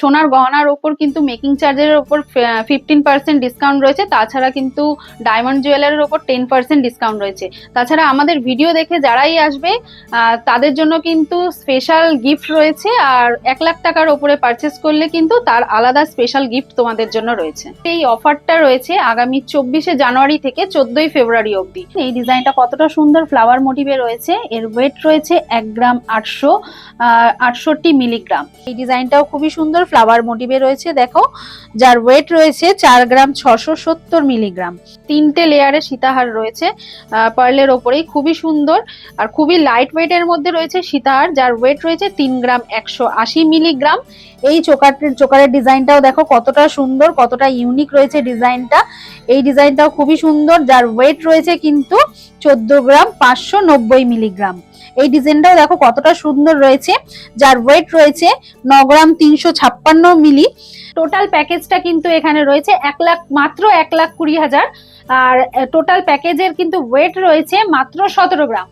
সোনার গহনার ওপর কিন্তু মেকিং চার্জের ওপর 15% ডিসকাউন্ট রয়েছে। তাছাড়া কিন্তু ডায়মন্ড জুয়েলারের ওপর 10% ডিসকাউন্ট রয়েছে। তাছাড়া আমাদের ভিডিও দেখে যারাই আসবে তাদের জন্য কিন্তু স্পেশাল গিফট রয়েছে। আর 1 লাখ টাকার ওপরে পারচেস করলে কিন্তু তার আলাদা স্পেশাল গিফট তোমাদের জন্য রয়েছে। এই অফারটা রয়েছে আগামী 24শে জানুয়ারি থেকে 14ই ফেব্রুয়ারি অবধি। এই ডিজাইনটা কতটা সুন্দর ফ্লাওয়ার মোটিভে রয়েছে। এর ওয়েট রয়েছে 1 গ্রাম 868 মিলিগ্রাম। এই ডিজাইনটাও খুবই সুন্দর ফ্লাওয়ার মোটিভে রয়েছে, দেখো, যার ওয়েট রয়েছে 4 গ্রাম 670 মিলিগ্রাম। 3টে লেয়ারে সীতাহার রয়েছে পার্লের ওপরেই, খুবই সুন্দর আর খুবই লাইট ওয়েটের মধ্যে রয়েছে সীতাহার, যার ওয়েট রয়েছে 3 গ্রাম 180 মিলিগ্রাম। এই চোকারের ডিজাইনটাও দেখো কতটা সুন্দর, কতটা ইউনিক রয়েছে ডিজাইনটা। এই ডিজাইনটাও খুবই সুন্দর, যার ওয়েট রয়েছে কিন্তু 14 গ্রাম 590 মিলিগ্রাম। এই ডিজাইনটাও দেখো কতটা সুন্দর রয়েছে, যার ওয়েট রয়েছে 9 গ্রাম 356 মিলি। টোটাল প্যাকেজটা কিন্তু এখানে রয়েছে মাত্র 1,20,000। আর টোটাল প্যাকেজের কিন্তু ওয়েট রয়েছে মাত্র 17 গ্রাম।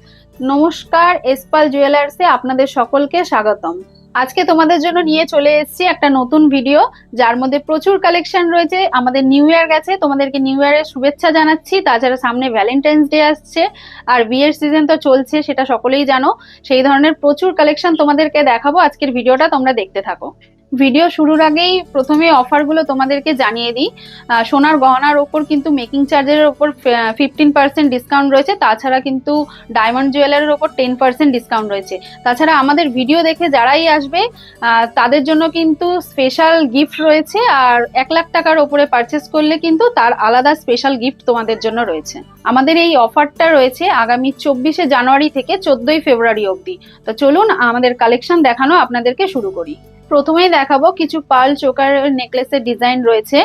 নমস্কার, এসপাল জুয়েলার্সে আপনাদের সকলকে স্বাগতম। আজকে তোমাদের জন্য নিয়ে চলে এসেছি একটা নতুন ভিডিও, যার মধ্যে প্রচুর কালেকশন রয়েছে। আমাদের নিউ ইয়ার গেছে, তোমাদেরকে নিউ ইয়ারের শুভেচ্ছা জানাচ্ছি। তাছাড়া সামনে ভ্যালেন্টাইন্স ডে আসছে আর বিয়ের সিজন তো চলছে, সেটা সকলেই জানো। সেই ধরনের প্রচুর কালেকশন তোমাদেরকে দেখাবো। আজকের ভিডিওটা তোমরা দেখতে থাকো। ভিডিও শুরুর আগেই প্রথমে অফারগুলো তোমাদেরকে জানিয়ে দিই। সোনার গহনার ওপর কিন্তু মেকিং চার্জের ওপর 15% ডিসকাউন্ট রয়েছে। তাছাড়া কিন্তু ডায়মন্ড জুয়েলারের ওপর 10% ডিসকাউন্ট রয়েছে। তাছাড়া আমাদের ভিডিও দেখে যারাই আসবে তাদের জন্য কিন্তু স্পেশাল গিফট রয়েছে। আর 1 লাখ টাকার ওপরে পারচেস করলে কিন্তু তার আলাদা স্পেশাল গিফট তোমাদের জন্য রয়েছে। আমাদের এই অফারটা রয়েছে আগামী 24শে জানুয়ারি থেকে 14ই ফেব্রুয়ারি অবধি। তো চলুন আমাদের কালেকশন দেখানো আপনাদেরকে শুরু করি। প্রথমেই দেখাবো কিছু পার্ল চোকার নেকলেসের ডিজাইন রয়েছে,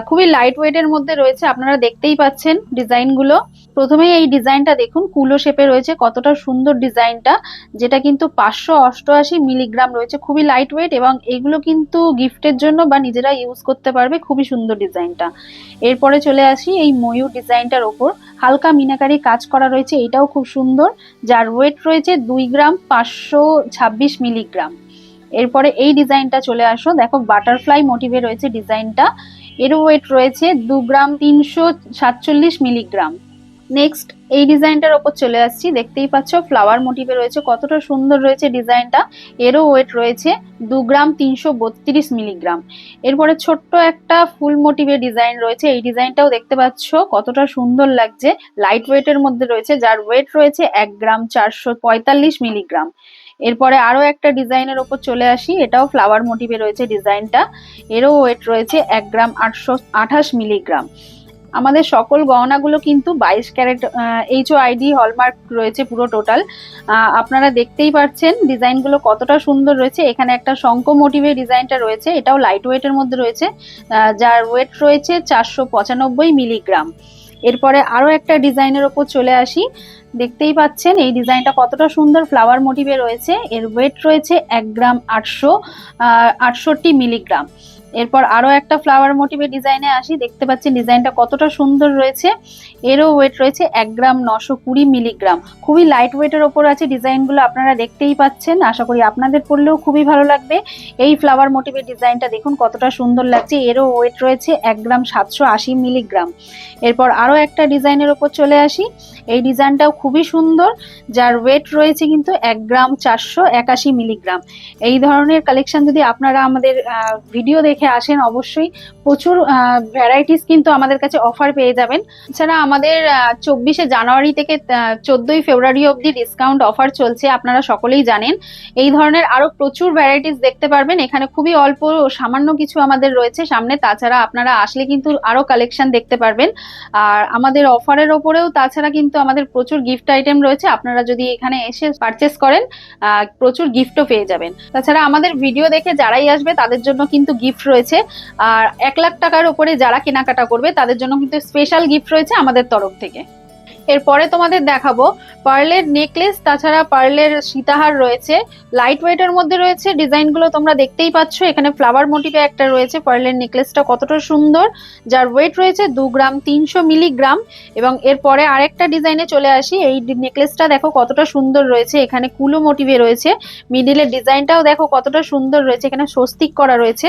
খুবই লাইট ওয়েটের মধ্যে রয়েছে, আপনারা দেখতেই পাচ্ছেন ডিজাইনগুলো। প্রথমেই এই ডিজাইনটা দেখুন, কুলো শেপে রয়েছে, কতটা সুন্দর ডিজাইনটা, যেটা কিন্তু 588 মিলিগ্রাম রয়েছে, খুবই লাইট ওয়েট এবং এগুলো কিন্তু গিফটের জন্য বা নিজেরা ইউজ করতে পারবে। খুবই সুন্দর ডিজাইনটা। এরপরে চলে আসি এই ময়ূর ডিজাইনটার ওপর, হালকা মিনাকারি কাজ করা রয়েছে, এটাও খুব সুন্দর, যার ওয়েট রয়েছে 2 গ্রাম 526 মিলিগ্রাম। এরপরে এই ডিজাইনটা চলে আসো, দেখো বাটারফ্লাই মোটিভে রয়েছে ডিজাইনটা, এর ওয়েট রয়েছে 2 গ্রাম 347 মিলিগ্রাম। নেক্সট এই ডিজাইনটার ওপর চলে আসছি, দেখতেই পাচ্ছ ফ্লাওয়ার মোটিভে রয়েছে, কতটা সুন্দর রয়েছে ডিজাইনটা, এরও ওয়েট রয়েছে 2 গ্রাম 332 মিলিগ্রাম। এরপরে ছোট্ট একটা ফুল মোটিভে ডিজাইন রয়েছে, এই ডিজাইনটাও দেখতে পাচ্ছ কতটা সুন্দর লাগছে, লাইট ওয়েটের মধ্যে রয়েছে, যার ওয়েট রয়েছে 1 গ্রাম 445 মিলিগ্রাম। এরপরে আরো একটা ডিজাইনের ওপর চলে আসি, এটাও ফ্লাওয়ার মোটিভে রয়েছে ডিজাইনটা, এরও ওয়েট রয়েছে 1 গ্রাম 828 মিলিগ্রাম। আমাদের সকল গহনাগুলো কিন্তু 22 ক্যারেট HOID হলমার্ক রয়েছে পুরো টোটাল। আপনারা দেখতেই পাচ্ছেন ডিজাইনগুলো কতটা সুন্দর রয়েছে। এখানে একটা শঙ্খ মোটিভের ডিজাইনটা রয়েছে, এটাও লাইট ওয়েটের মধ্যে রয়েছে, যার ওয়েট রয়েছে 495 মিলিগ্রাম। এরপরে আরো একটা ডিজাইনের ওপর চলে আসি, দেখতেই পাচ্ছেন এই ডিজাইনটা কতটা সুন্দর ফ্লাওয়ার মোটিভে রয়েছে, এর ওয়েট রয়েছে 1 গ্রাম 868 মিলিগ্রাম। এরপর আরো একটা ফ্লাওয়ার মোটিভের ডিজাইনে আসি, দেখতে পাচ্ছেন ডিজাইনটা কতটা সুন্দর রয়েছে, এরও ওয়েট রয়েছে 1 গ্রাম 920 মিলিগ্রাম। খুবই লাইট ওয়েটের ওপর আছে ডিজাইনগুলো, আপনারা দেখতেই পাচ্ছেন, আশা করি আপনাদের পড়লেও খুবই ভালো লাগবে। এই ফ্লাওয়ার মোটিভের ডিজাইনটা দেখুন কতটা সুন্দর লাগছে, এরও ওয়েট রয়েছে 1 গ্রাম 780 মিলিগ্রাম। এরপর আরো একটা ডিজাইনের ওপর চলে আসি, এই ডিজাইনটাও খুবই সুন্দর, যার ওয়েট রয়েছে কিন্তু 1 গ্রাম 481 মিলিগ্রাম। এই ধরনের কালেকশন যদি আপনারা আমাদের ভিডিও দেখে আসেন, অবশ্যই প্রচুর ভ্যারাইটিস কিন্তু আমাদের কাছে অফার পেয়ে যাবেন। এছাড়া আমাদের 24শে জানুয়ারি থেকে 14ই ফেব্রুয়ারি অবধি ডিসকাউন্ট অফার চলছে, আপনারা সকলেই জানেন। এই ধরনের আরো প্রচুর ভ্যারাইটিস দেখতে পারবেন, এখানে খুবই অল্প সামান্য কিছু আমাদের রয়েছে সামনে। তাছাড়া আপনারা আসলে কিন্তু আরো কালেকশন দেখতে পারবেন। আর আমাদের অফারের ওপরেও তাছাড়া কিন্তু আমাদের প্রচুর গিফট আইটেম রয়েছে, আপনারা যদি এখানে এসে পারচেস করেন প্রচুর গিফটও পেয়ে যাবেন। তাছাড়া আমাদের ভিডিও দেখে যারাই আসবে তাদের জন্য কিন্তু গিফট রয়েছে। আর 1 লাখ টাকার উপরে যারা কেনাকাটা করবে তাদের জন্য কিন্তু স্পেশাল গিফট রয়েছে আমাদের তরফ থেকে। এরপরে তোমাদের দেখাবো পার্লের নেকলেস, তাছাড়া পার্লের সীতাহার রয়েছে, লাইট ওয়েটের মধ্যে রয়েছে। ডিজাইনগুলো তোমরা দেখতেই পাচ্ছ, এখানে ফ্লাওয়ার মোটিভে একটা রয়েছে। পার্লের নেকলেসটা কতটা সুন্দর, যার ওয়েট রয়েছে 2 গ্রাম 300 মিলিগ্রাম। এবং এরপরে আরেকটা ডিজাইনে চলে আসি। এই নেকলেসটা দেখো কতটা সুন্দর রয়েছে, এখানে কুলো মোটিভে রয়েছে। মিডিলের ডিজাইনটাও দেখো কতটা সুন্দর রয়েছে, এখানে স্বস্তিক করা রয়েছে।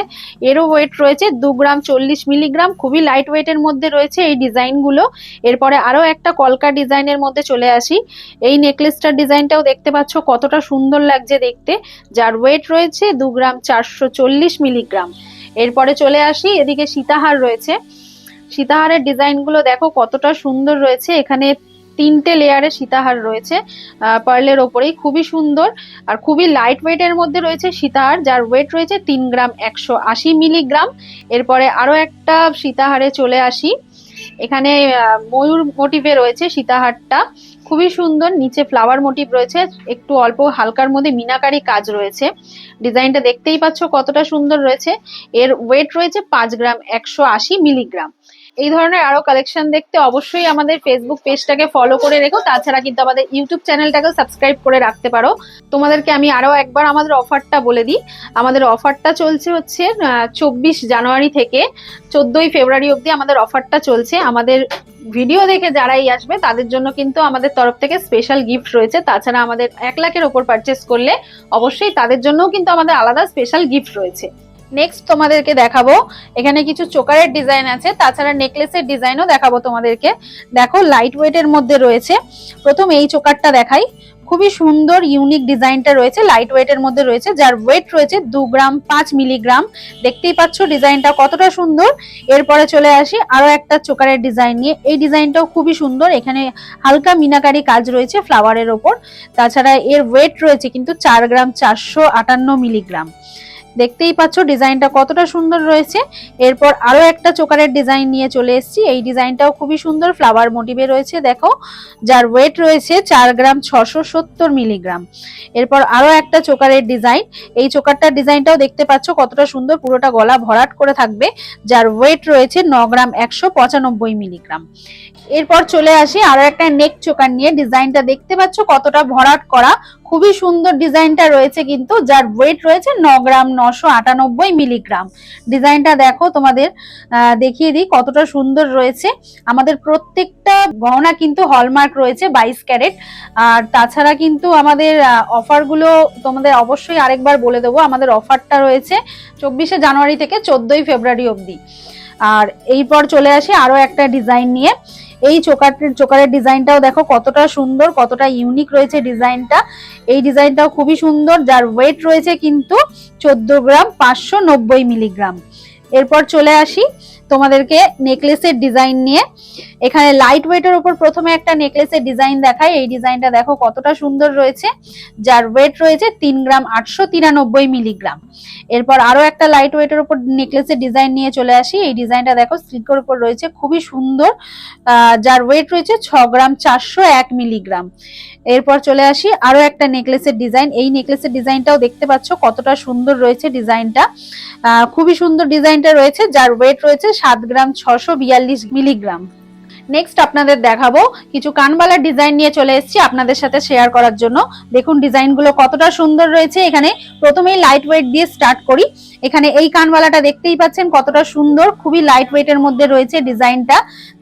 এরও ওয়েট রয়েছে 2 গ্রাম 40 মিলিগ্রাম, খুবই লাইট ওয়েটের মধ্যে রয়েছে এই ডিজাইনগুলো। এরপরে আরো একটা কলকা ডিজাইনের মধ্যে চলে আসি। এই নেকলেসটার ডিজাইনটাও দেখতে পাচ্ছ কতটা সুন্দর লাগছে দেখতে, যার ওয়েট রয়েছে 2 গ্রাম 440 মিলিগ্রাম। এরপরে চলে আসি, এদিকে সীতাহার রয়েছে। সীতাহারের ডিজাইনগুলো দেখো কতটা সুন্দর রয়েছে, এখানে 3টে লেয়ারে সীতাহার রয়েছে পার্লের ওপরেই, খুবই সুন্দর আর খুবই লাইট ওয়েটের মধ্যে রয়েছে সীতাহার, যার ওয়েট রয়েছে 3 গ্রাম 180 মিলিগ্রাম। এরপরে আরো একটা সীতাহারে চলে আসি। এখানে ময়ূর মোটিভে রয়েছে সীতাহারটা, খুবই সুন্দর। নিচে ফ্লাওয়ার মোটিভ রয়েছে, একটু অল্প হালকার মধ্যে মিনাকারি কাজ রয়েছে। ডিজাইনটা দেখতেই পাচ্ছ কতটা সুন্দর রয়েছে। এর ওয়েট রয়েছে 5 গ্রাম 180 মিলিগ্রাম। এই ধরনের আরো কালেকশন দেখতে অবশ্যই আমাদের ফেসবুক পেজটাকে ফলো করে রেখো, তাছাড়া কিন্তু আমাদের ইউটিউব চ্যানেলটাকেও সাবস্ক্রাইব করে রাখতে পারো। তোমাদেরকে আমি আরো একবার আমাদের অফারটা বলে দিই। আমাদের অফারটা চলছে হচ্ছে 24 জানুয়ারি থেকে 14ই ফেব্রুয়ারি অবধি আমাদের অফারটা চলছে। আমাদের ভিডিও দেখে যারাই আসবে তাদের জন্য কিন্তু আমাদের তরফ থেকে স্পেশাল গিফট রয়েছে। তাছাড়া আমাদের 1 লাখের ওপর পারচেস করলে অবশ্যই তাদের জন্যও কিন্তু আমাদের আলাদা স্পেশাল গিফট রয়েছে। নেক্সট তোমাদেরকে দেখাবো, এখানে কিছু চোকারের ডিজাইন আছে, তাছাড়া নেকলেসের ডিজাইনও দেখাবো তোমাদেরকে। দেখো লাইট ওয়েটের মধ্যে রয়েছে। প্রথম এই চোকারটা দেখাই, খুবই সুন্দর ইউনিক ডিজাইনটা রয়েছে, লাইট ওয়েটের মধ্যে রয়েছে, যার ওয়েট রয়েছে 2 গ্রাম 5 মিলিগ্রাম। দেখতেই পাচ্ছ ডিজাইনটা কতটা সুন্দর। এরপরে চলে আসি আরো একটা চোকারের ডিজাইন নিয়ে। এই ডিজাইনটাও খুবই সুন্দর, এখানে হালকা মিনাকারি কাজ রয়েছে ফ্লাওয়ারের ওপর। তাছাড়া এর ওয়েট রয়েছে কিন্তু 4 গ্রাম 458 মিলিগ্রাম। দেখতেই পাচ্ছ ডিজাইনটা কতটা সুন্দর রয়েছে। এরপর আরো একটা চোকারের ডিজাইন নিয়ে চলে এসেছি। এই ডিজাইনটাও খুবই সুন্দর, ফ্লাওয়ার মোটিভে রয়েছে দেখো, যার ওয়েট রয়েছে 4 গ্রাম 670 মিলিগ্রাম। এরপর আরো একটা চোকারের ডিজাইন। এই চোকারটার ডিজাইনটাও দেখতে পাচ্ছ কতটা সুন্দর, পুরোটা গলা ভরাট করে থাকবে, যার ওয়েট রয়েছে 9 গ্রাম 195 মিলিগ্রাম। এরপর চলে আসি আরো একটা নেক চোকার নিয়ে। ডিজাইনটা দেখতে পাচ্ছ কতটা ভরাট করা, খুবই সুন্দর ডিজাইনটা রয়েছে কিন্তু, যার ওয়েট রয়েছে 9 গ্রাম 998 মিলিগ্রাম। ডিজাইনটা দেখো, তোমাদের দেখিয়ে দিই কতটা সুন্দর রয়েছে। আমাদের প্রত্যেকটা গহনা কিন্তু হলমার্ক রয়েছে 22 ক্যারেট। আর তাছাড়া কিন্তু আমাদের অফারগুলো তোমাদের অবশ্যই আরেকবার বলে দেবো। আমাদের অফারটা রয়েছে 24শে জানুয়ারি থেকে 14ই ফেব্রুয়ারি অবধি। আর এরপর চলে আসি আরো একটা ডিজাইন নিয়ে। এই চোকারের ডিজাইনটাও দেখো কতটা সুন্দর, কতটা ইউনিক রয়েছে ডিজাইনটা। এই ডিজাইনটাও খুবই সুন্দর, যার ওয়েট রয়েছে কিন্তু 14 গ্রাম 590 মিলিগ্রাম। এরপর চলে আসি তোমাদেরকে নেকলেসের ডিজাইন নিয়ে। এখানে লাইট ওয়েটের উপর প্রথমে একটা নেকলেসের ডিজাইন দেখাই। এই ডিজাইনটা দেখো কতটা সুন্দর রয়েছে, যার ওয়েট রয়েছে 3 গ্রাম 893 মিলিগ্রাম। এরপর আরো একটা লাইট ওয়েটের উপর নেকলেসের ডিজাইন নিয়ে চলে আসি। এই ডিজাইনটা দেখো সিল্কের উপর রয়েছে, খুবই সুন্দর, যার ওয়েট রয়েছে 6 গ্রাম 401 মিলিগ্রাম। এরপর চলে আসি আরো একটা নেকলেসের ডিজাইন। এই নেকলেসের ডিজাইনটাও দেখতে পাচ্ছ কতটা সুন্দর রয়েছে ডিজাইনটা, খুবই সুন্দর ডিজাইনটা রয়েছে, যার ওয়েট রয়েছে 7 গ্রাম 642 মিলিগ্রাম। নেক্সট আপনাদের দেখাবো কিছু কানবালার ডিজাইন নিয়ে চলে এসেছি আপনাদের সাথে শেয়ার করার জন্য। দেখুন ডিজাইনগুলো কতটা সুন্দর রয়েছে। এখানে প্রথমেই লাইট ওয়েট দিয়ে স্টার্ট করি। এখানে এই কানবালাটা দেখতেই পাচ্ছেন কতটা সুন্দর, খুবই লাইট ওয়েটের মধ্যে রয়েছে ডিজাইনটা,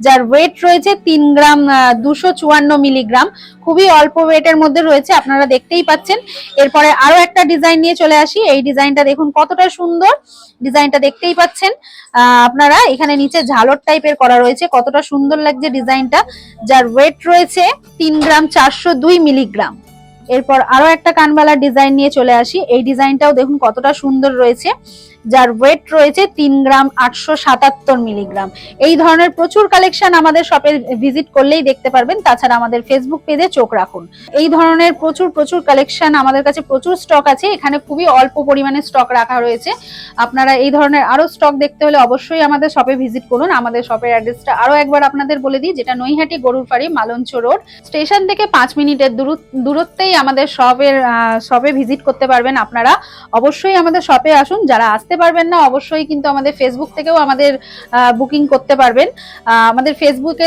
যার ওয়েট রয়েছে 3 গ্রাম 254 মিলিগ্রাম। খুবই অল্প ওয়েটের মধ্যে রয়েছে, আপনারা দেখতেই পাচ্ছেন। এরপরে আরো একটা ডিজাইন নিয়ে চলে আসি। এই ডিজাইনটা দেখুন কতটা সুন্দর, ডিজাইনটা দেখতেই পাচ্ছেন আপনারা। এখানে নিচে ঝালর টাইপের করা রয়েছে, কতটা সুন্দর লাগছে ডিজাইনটা, যার ওয়েট রয়েছে 3 গ্রাম 402 মিলিগ্রাম। এরপর আরো একটা কানবালার ডিজাইন নিয়ে চলে আসি। এই ডিজাইনটাও দেখুন কতটা সুন্দর রয়েছে, যার ওয়েট রয়েছে 3 গ্রাম 877 মিলিগ্রাম। এই ধরনের প্রচুর কালেকশন আমাদের শপে ভিজিট করলেই দেখতে পারবেন, তাছাড়া আমাদের ফেসবুক পেজে চোখ রাখুন। এই ধরনের প্রচুর কালেকশন আমাদের কাছে প্রচুর স্টক আছে। এখানে খুবই অল্প পরিমাণে স্টক রাখা রয়েছে। আপনারা এই ধরনের আরো স্টক দেখতে হলে অবশ্যই আমাদের শপে ভিজিট করুন। আমাদের শপের অ্যাড্রেসটা আরো একবার আপনাদের বলে দিই, যেটা নৈহাটি গরুরফাড়ি মালঞ্চ রোড, স্টেশন থেকে 5 মিনিটের দূরত্বেই আমাদের শপে ভিজিট করতে পারবেন। আপনারা অবশ্যই আমাদের শপে আসুন, যারা আসতে পারবেন না অবশ্যই কিন্তু আমাদের ফেসবুক থেকেও আমাদের বুকিং করতে পারবেন। আমাদের ফেসবুকে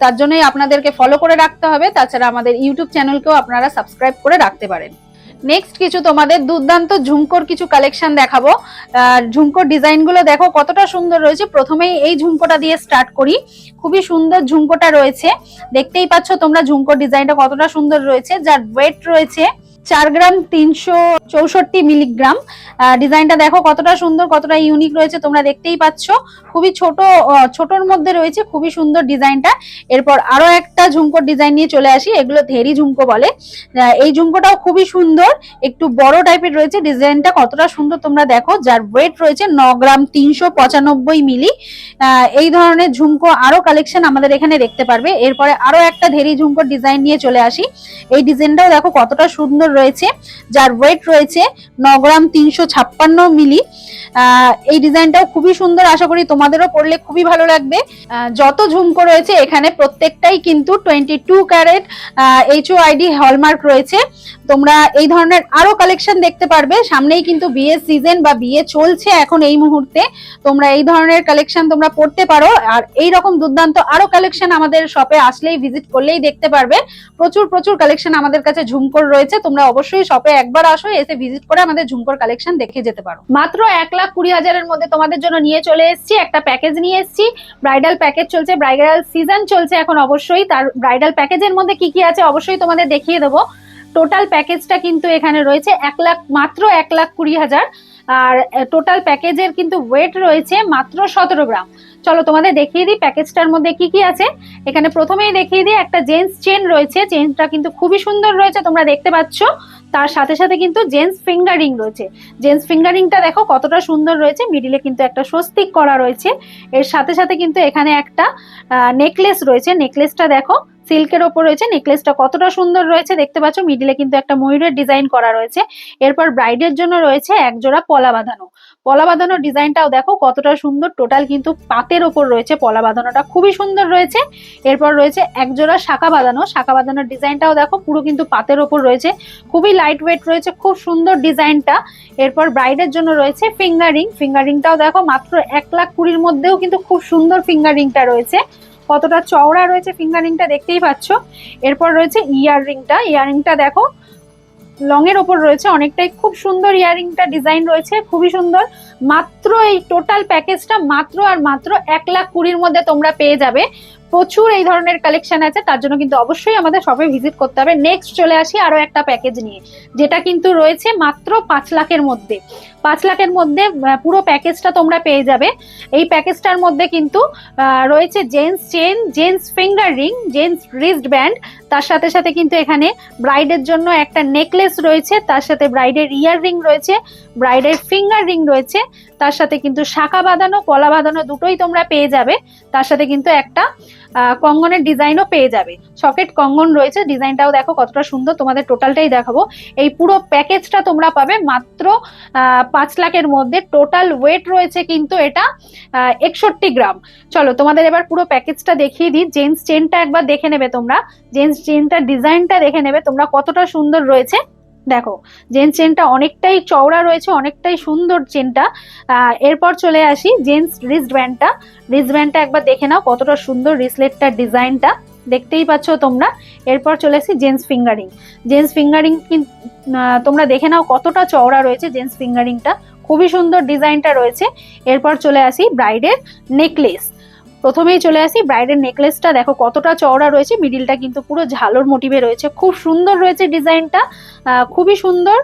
তার জন্যই আপনাদেরকে ফলো করে রাখতে হবে, তাছাড়া আমাদের ইউটিউব চ্যানেলকেও আপনারা সাবস্ক্রাইব করে রাখতে পারেন। নেক্সট কিছু তোমাদের দুর্দান্ত ঝুমকোর কিছু কালেকশন দেখাবো। ঝুমকোর ডিজাইন গুলো দেখো কতটা সুন্দর রয়েছে। প্রথমেই এই ঝুমকোটা দিয়ে স্টার্ট করি। খুবই সুন্দর ঝুমকোটা রয়েছে, দেখতেই পাচ্ছ তোমরা ঝুমকোর ডিজাইনটা কতটা সুন্দর রয়েছে, যার ওয়েট রয়েছে 4 গ্রাম 364 মিলিগ্রাম। ডিজাইনটা দেখো কতটা সুন্দর, কতটা ইউনিক রয়েছে, তোমরা দেখতেই পাচ্ছ। খুবই ছোটর মধ্যে রয়েছে, খুবই সুন্দর ডিজাইনটা। এরপর আরো একটা ঝুমকোর ডিজাইন নিয়ে চলে আসি, এগুলো ধেরি ঝুমকো বলে। এই ঝুমকোটাও খুবই সুন্দর, একটু বড় টাইপের রয়েছে। ডিজাইনটা কতটা সুন্দর তোমরা দেখো, যার ওয়েট রয়েছে 9 গ্রাম 395 মিলি। এই ধরনের ঝুমকো আরো কালেকশন আমাদের এখানে দেখতে পারবে। এরপরে আরো একটা ধেরি ঝুমকোর ডিজাইন নিয়ে চলে আসি। এই ডিজাইনটাও দেখো কতটা সুন্দর রয়েছে, যার ওয়েট রয়েছে 9 গ্রাম 356 মিলি। এই ডিজাইনটাও খুবই সুন্দর, আশা করি তোমাদেরও পড়লে খুবই ভালো লাগবে। যত ঝুমকো রয়েছে এখানে প্রত্যেকটাই কিন্তু 22 ক্যারেট HOID হলমার্ক রয়েছে। তোমরা এই ধরনের আরো কালেকশন দেখতে পারবে। সামনেই কিন্তু বিয়ের সিজন বা বিয়ে চলছে এখন এই মুহূর্তে, তোমরা এই ধরনের কালেকশন তোমরা পড়তে পারো। আর এই রকম দুর্দান্ত আরো কালেকশন আমাদের শপে আসলেই ভিজিট করলেই দেখতে পারবে। প্রচুর কালেকশন আমাদের কাছে ঝুমকোর রয়েছে, তোমরা অবশ্যই শপে একবার আসো, এসে ভিজিট করে আমাদের ঝুমকোর কালেকশন দেখে যেতে পারো। মাত্র 1,20,000-এর মধ্যে তোমাদের জন্য নিয়ে চলে এসেছি, একটা প্যাকেজ নিয়ে এসেছি। ব্রাইডাল প্যাকেজ চলছে, ব্রাইডাল সিজন চলছে এখন অবশ্যই। তার ব্রাইডাল প্যাকেজের মধ্যে কি কি আছে অবশ্যই তোমাদের দেখিয়ে দেবো। টোটাল প্যাকেজটা কিন্তু এখানে রয়েছে মাত্র 1,20,000। আর টোটাল প্যাকেজের কিন্তু ওয়েট রয়েছে মাত্র 17 গ্রাম। চলো তোমাদের দেখিয়ে দিই প্যাকেজটার মধ্যে কি কি আছে। এখানে প্রথমেই দেখিয়ে দিই, একটা জেন্টস চেন রয়েছে, চেনটা কিন্তু খুবই সুন্দর রয়েছে, তোমরা দেখতে পাচ্ছ। তার সাথে সাথে কিন্তু জেন্টস ফিঙ্গারিং রয়েছে। জেন্টস ফিঙ্গারিংটা দেখো কতটা সুন্দর রয়েছে, মিডিলে কিন্তু একটা স্বস্তিক করা রয়েছে। এর সাথে সাথে কিন্তু এখানে একটা নেকলেস রয়েছে, নেকলেসটা দেখো সিল্কের ওপর রয়েছে। নেকলেসটা কতটা সুন্দর রয়েছে দেখতে পাচ্ছ, মিডিলে কিন্তু একটা ময়ূরের ডিজাইন করা রয়েছে। এরপর ব্রাইডের জন্য রয়েছে একজোড়া পলা বাঁধানো ডিজাইনটাও দেখো কতটা সুন্দর। টোটাল কিন্তু পাতের ওপর রয়েছে, পলা বাঁধানোটা খুবই সুন্দর রয়েছে। এরপর রয়েছে একজোড়া শাঁখা বাঁধানোর ডিজাইনটাও দেখো পুরো কিন্তু পাতের ওপর রয়েছে, খুবই লাইট ওয়েট রয়েছে, খুব সুন্দর ডিজাইনটা। এরপর ব্রাইডের জন্য রয়েছে ফিঙ্গারিংটাও দেখো মাত্র 1,20,000-এর মধ্যেও কিন্তু খুব সুন্দর ফিঙ্গারিংটা রয়েছে, কতটা চওড়া রয়েছে ফিঙ্গারিংটা দেখতেই পাচ্ছ। এরপর রয়েছে ইয়াররিংটা দেখো লং এর ওপর রয়েছে অনেকটাই, খুব সুন্দর ইয়াররিংটা ডিজাইন রয়েছে, খুবই সুন্দর। মাত্র এই টোটাল প্যাকেজটা মাত্র 1,20,000-এর মধ্যে তোমরা পেয়ে যাবে। প্রচুর এই ধরনের কালেকশন আছে, তার জন্য কিন্তু অবশ্যই আমাদের শপে ভিজিট করতে হবে। নেক্সট চলে আসি আরো একটা প্যাকেজ নিয়ে, যেটা কিন্তু রয়েছে মাত্র 5 লাখের মধ্যে। 5 লাখের মধ্যে পুরো প্যাকেজটা তোমরা পেয়ে যাবে। এই প্যাকেজটার মধ্যে কিন্তু রয়েছে gents chain, gents finger ring, gents wrist band, তার সাথে সাথে কিন্তু এখানে ব্রাইডের জন্য একটা নেকলেস রয়েছে, তার সাথে ব্রাইডের ইয়ার রিং রয়েছে, ব্রাইডের ফিঙ্গার রিং রয়েছে, তার সাথে কিন্তু শাঁখা বাঁধানো পলা বাঁধানো দুটোই তোমরা পেয়ে যাবে। তার সাথে কিন্তু একটা কঙ্গনের ডিজাইনও পেয়ে যাবে, সকেট কঙ্গন রয়েছে। ডিজাইনটাও দেখো কতটা সুন্দর, তোমাদের টোটালটাই দেখাবো। এই পুরো প্যাকেজটা তোমরা পাবে মাত্র 5 লাখের মধ্যে। টোটাল ওয়েট রয়েছে কিন্তু এটা 61 গ্রাম। চলো তোমাদের এবার পুরো প্যাকেজটা দেখিয়ে দিই। জেন্টস চেনটা একবার দেখে নেবে তোমরা, জেন্টস চেনটার ডিজাইনটা দেখে নেবে তোমরা কতটা সুন্দর রয়েছে। দেখো জেন্টস চেনটা অনেকটাই চওড়া রয়েছে, অনেকটাই সুন্দর চেনটা। এরপর চলে আসি জেন্টস রিস্ট ব্যান্ডটা একবার দেখে নাও কতটা সুন্দর, রিসলেটটার ডিজাইনটা দেখতেই পাচ্ছ তোমরা। এরপর চলে আসি জেন্টস ফিঙ্গারিং তোমরা দেখে নাও কতটা চওড়া রয়েছে জেন্টস ফিঙ্গারিংটা, খুবই সুন্দর ডিজাইনটা রয়েছে। এরপর চলে আসি ব্রাইডের নেকলেস। প্রথমেই চলে আসি ব্রাইডের নেকলেসটা দেখো কতটা চওড়া রয়েছে, মিডিলটা কিন্তু পুরো ঝালর মোটিভে রয়েছে, খুব সুন্দর রয়েছে ডিজাইনটা, খুবই সুন্দর।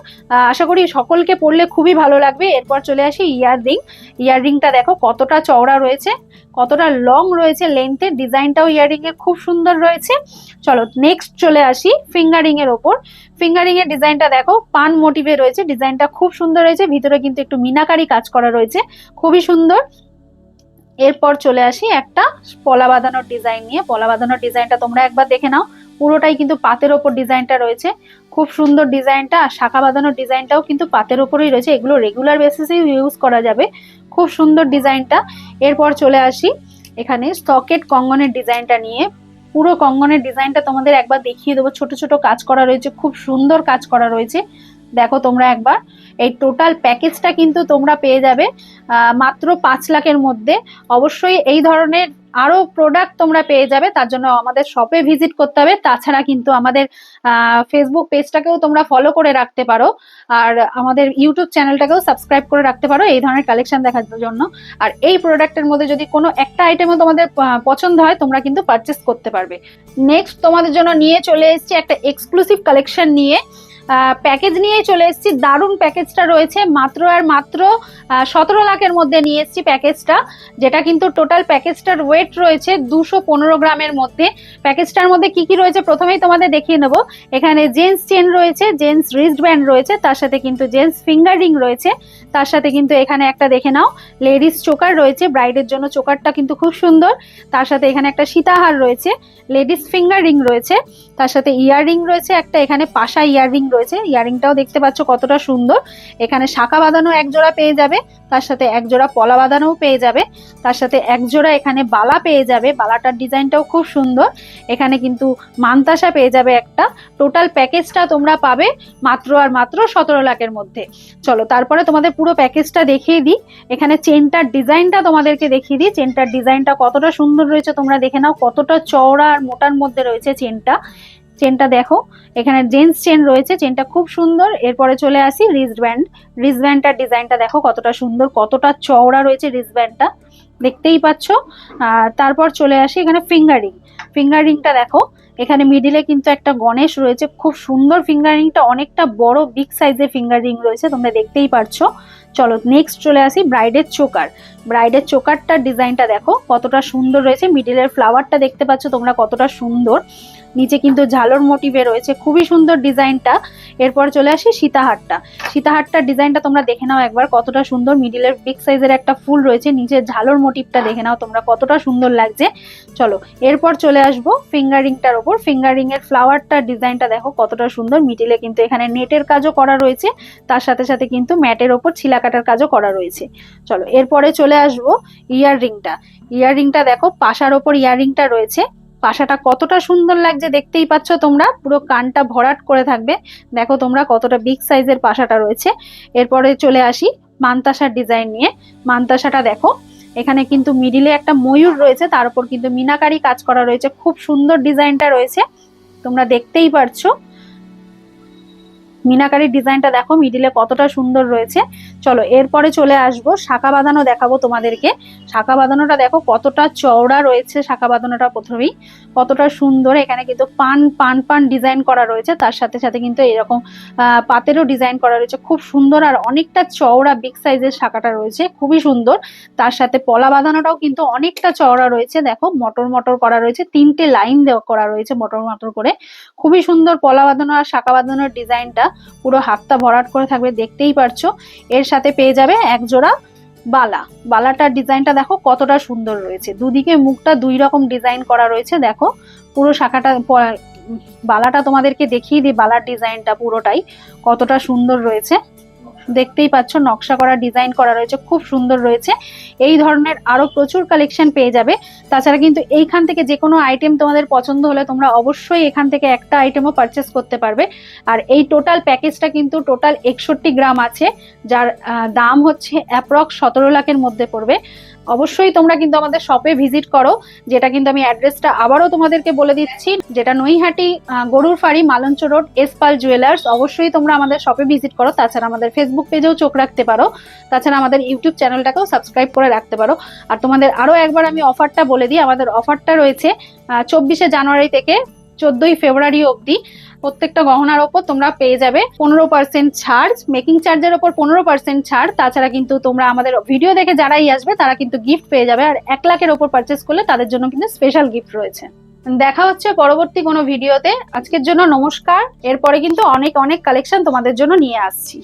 আশা করি সকলকে পরলে খুবই ভালো লাগবে। এরপর চলে আসি ইয়াররিংটা দেখো কতটা চওড়া রয়েছে, কতটা লং রয়েছে লেন্থের, ডিজাইনটাও ইয়াররিং এর খুব সুন্দর রয়েছে। চলো নেক্সট চলে আসি ফিঙ্গারিং এর ওপর। ফিঙ্গারিং এর ডিজাইনটা দেখো পান মোটিভে রয়েছে, ডিজাইনটা খুব সুন্দর রয়েছে, ভিতরে কিন্তু একটু মিনাকারি কাজ করা রয়েছে, খুবই সুন্দর। এরপর চলে আসি একটা পলা বাঁধানোর ডিজাইন নিয়ে। পলা বাঁধানোর ডিজাইনটা তোমরা একবার দেখে নাও, পুরোটাই কিন্তু পাতের ওপর ডিজাইনটা রয়েছে, খুব সুন্দর ডিজাইনটা। আর শাঁখা বাঁধানোর ডিজাইনটাও কিন্তু পাতের ওপরেই রয়েছে, এগুলো রেগুলার বেসিসে ইউজ করা যাবে, খুব সুন্দর ডিজাইনটা। এরপর চলে আসি এখানে সকেট কঙ্গনের ডিজাইনটা নিয়ে। পুরো কঙ্গনের ডিজাইনটা তোমাদের একবার দেখিয়ে দেবো, ছোট ছোট কাজ করা রয়েছে, খুব সুন্দর কাজ করা রয়েছে, দেখো তোমরা একবার, এই টোটাল প্যাকেজটা কিন্তু তোমরা পেয়ে যাবে মাত্র 5 লাখের মধ্যে। অবশ্যই এই ধরনের আরো প্রোডাক্ট তোমরা পেয়ে যাবে, তার জন্য আমাদের শপে ভিজিট করতে হবে। তাছাড়া কিন্তু আমাদের ফেসবুক পেজটাকেও তোমরা ফলো করে রাখতে পারো, আর আমাদের ইউটিউব চ্যানেলটাকেও সাবস্ক্রাইব করে রাখতে পারো এই ধরনের কালেকশন দেখার জন্য। আর এই প্রোডাক্টের মধ্যে যদি কোনো একটা আইটেমও তোমাদের পছন্দ হয়, তোমরা কিন্তু পারচেস করতে পারবে। নেক্সট তোমাদের জন্য নিয়ে চলে এসেছি একটা এক্সক্লুসিভ কালেকশন নিয়ে, প্যাকেজ নিয়ে চলে এসেছি। দারুণ প্যাকেজটা রয়েছে, মাত্র আর মাত্র 17 লাখের মধ্যে নিয়ে এসেছি প্যাকেজটা, যেটা কিন্তু টোটাল প্যাকেজটার ওয়েট রয়েছে 215 গ্রামের মধ্যে। প্যাকেজটার মধ্যে কি কি রয়েছে প্রথমেই তোমাদের দেখিয়ে নেবো। এখানে জেন্টস চেন রয়েছে, জেন্টস রিস্ট ব্যান্ড রয়েছে, তার সাথে কিন্তু জেন্টস ফিঙ্গার রিং রয়েছে, তার সাথে কিন্তু এখানে একটা দেখে নাও লেডিস চোকার রয়েছে, ব্রাইডের জন্য চোকারটা কিন্তু খুব সুন্দর। তার সাথে এখানে একটা সীতাহার রয়েছে, লেডিস ফিঙ্গার রিং রয়েছে, তার সাথে ইয়াররিং রয়েছে একটা, এখানে পাশা ইয়াররিং রয়েছে, ইয়াররিংটাও দেখতে পাচ্ছ কতটা সুন্দর। এখানে শাখা বাঁধানো এক জোড়া পেয়ে যাবে, তার সাথে এক জোড়া পলা বাঁধানোও পেয়ে যাবে, তার সাথে এক জোড়া এখানে বালা পেয়ে যাবে, বালাটার ডিজাইনটাও খুব সুন্দর। এখানে কিন্তু মানতাসা পেয়ে যাবে একটা। টোটাল প্যাকেজটা তোমরা পাবে মাত্র আর মাত্র 17 লাখের মধ্যে। চলো তারপরে তোমাদের পুরো প্যাকেজটা দেখিয়ে দিই। এখানে চেনটার ডিজাইনটা তোমাদেরকে দেখিয়ে দিই, চেনটার ডিজাইনটা কতটা সুন্দর রয়েছে তোমরা দেখে নাও, কতটা চওড়া আর মোটার মধ্যে রয়েছে চেনটা। চেনটা দেখো, এখানে জেন্টস চেন রয়েছে, চেনটা খুব সুন্দর। এরপরে চলে আসি রিস্ট ব্যান্ড, রিস্ট ব্যান্ডটার ডিজাইনটা দেখো কতটা সুন্দর, কতটা চওড়া রয়েছে রিস্ট ব্যান্ডটা, দেখতেই পাচ্ছ। তারপর চলে আসি এখানে ফিঙ্গারিং, ফিঙ্গারিংটা দেখো, এখানে মিডিলে কিন্তু একটা গণেশ রয়েছে, খুব সুন্দর ফিঙ্গারিংটা, অনেকটা বড় বিগ সাইজের ফিঙ্গারিং রয়েছে, তোমরা দেখতেই পারছো। চলো নেক্সট চলে আসি ব্রাইডের চোকার, ব্রাইডের চোকারটার ডিজাইনটা দেখো কতটা সুন্দর রয়েছে, মিডিলের ফ্লাওয়ারটা দেখতে পাচ্ছ তোমরা কতটা সুন্দর, নিচে কিন্তু ঝালর মোটিভে রয়েছে, খুবই সুন্দর ডিজাইনটা। এরপর চলে আসি সীতাহারটা, সীতাহারটার ডিজাইনটা তোমরা দেখে নাও একবার কতটা সুন্দর, মিডিলের বিগ সাইজের একটা ফুল রয়েছে, নিচে ঝালর মোটিভটা দেখে নাও তোমরা কতটা সুন্দর লাগছে। চলো এরপর চলে আসবো ফিঙ্গারিংটার ওপর, ফিঙ্গারিং এর ফ্লাওয়ারটার ডিজাইনটা দেখো কতটা সুন্দর, মিডিলে কিন্তু এখানে নেটের কাজও করা রয়েছে, তার সাথে সাথে কিন্তু ম্যাটের ওপর ছিলা কাটার কাজও করা রয়েছে। চলো এরপরে চলে আসবো ইয়াররিংটা, ইয়াররিংটা দেখো পাশার ওপর ইয়াররিংটা রয়েছে, পাশাটা কতটা সুন্দর লাগছে দেখতেই পাচ্ছ তোমরা, পুরো কানটা ভরাট করে থাকবে, দেখো তোমরা কতটা বিগ সাইজের পাশাটা রয়েছে। এরপরে চলে আসি মানতাসার ডিজাইন নিয়ে, মানতাসাটা দেখো, এখানে কিন্তু মিডিলে একটা ময়ূর রয়েছে, তার উপর কিন্তু মিনাকারি কাজ করা রয়েছে, খুব সুন্দর ডিজাইনটা রয়েছে, তোমরা দেখতেই পারছো। মিনাকারি ডিজাইনটা দেখো মিডিলে কতটা সুন্দর রয়েছে। চলো এরপরে চলে আসবো শাখা বাঁধানো দেখাবো তোমাদেরকে, শাখা বাঁধানোটা দেখো কতটা চওড়া রয়েছে, শাখা বাঁধানোটা প্রথমেই কতটা সুন্দর, এখানে কিন্তু পান পান পান ডিজাইন করা রয়েছে, তার সাথে সাথে কিন্তু এরকম পাতেরও ডিজাইন করা রয়েছে, খুব সুন্দর, আর অনেকটা চওড়া বিগ সাইজের শাখাটা রয়েছে, খুবই সুন্দর। তার সাথে পলা বাঁধানোটাও কিন্তু অনেকটা চওড়া রয়েছে, দেখো মটর মটর করা রয়েছে, 3টে লাইন দেওয়া করা রয়েছে মটর মটর করে, খুবই সুন্দর পলা বাঁধানো আর শাখা বাঁধানোর ডিজাইনটা, পুরো হাতটা ভরাট করে থাকবে দেখতেই পারছো। এর সাথে পেয়ে যাবে এক জোড়া বালা, বালাটার ডিজাইনটা দেখো কতটা সুন্দর রয়েছে, দুদিকে মুখটা 2 রকম ডিজাইন করা রয়েছে, দেখো পুরো শাখাটা বালাটা তোমাদেরকে দেখিয়ে দিই, বালার ডিজাইনটা পুরোটাই কতটা সুন্দর রয়েছে, দেখতেই পাচ্ছ নকশা করা ডিজাইন করা রয়েছে, খুব সুন্দর রয়েছে। এই ধরনের আরো প্রচুর কালেকশন পেয়ে যাবে। তাছাড়া কিন্তু এইখান থেকে যে কোনো আইটেম তোমাদের পছন্দ হলে তোমরা অবশ্যই এখান থেকে একটা আইটেমও পারচেস করতে পারবে। আর এই টোটাল প্যাকেজটা কিন্তু টোটাল 61 গ্রাম আছে, যার দাম হচ্ছে অ্যাপ্রক্স 17 লাখের মধ্যে পড়বে। অবশ্যই তোমরা কিন্তু আমাদের শপে ভিজিট করো, যেটা কিন্তু আমি অ্যাড্রেসটা আবারও তোমাদেরকে বলে দিচ্ছি, যেটা নৈহাটি গরুর ফাড়ি মালঞ্চ রোড এসপাল জুয়েলার্স। অবশ্যই তোমরা আমাদের শপে ভিজিট করো, তাছাড়া আমাদের ফেসবুক পেজেও চোখ রাখতে পারো, তাছাড়া আমাদের ইউটিউব চ্যানেলটাকেও সাবস্ক্রাইব করে রাখতে পারো। আর তোমাদের আরো একবার আমি অফারটা বলে দিই, আমাদের অফারটা রয়েছে 24শে জানুয়ারি থেকে 14ই ফেব্রুয়ারি অবধি। প্রত্যেকটা গহনার ওপর তোমরা পেয়ে যাবে 15% ছাড়, মেকিং চার্জের ওপর 15% ছাড়। তাছাড়া কিন্তু তোমরা আমাদের ভিডিও দেখে যারাই আসবে তারা কিন্তু গিফট পেয়ে যাবে, আর 1 লাখের ওপর পারচেস করলে তাদের জন্য কিন্তু স্পেশাল গিফট রয়েছে। দেখা হচ্ছে পরবর্তী কোনো ভিডিওতে, আজকের জন্য নমস্কার। এরপরে কিন্তু অনেক অনেক কালেকশন তোমাদের জন্য নিয়ে আসছি।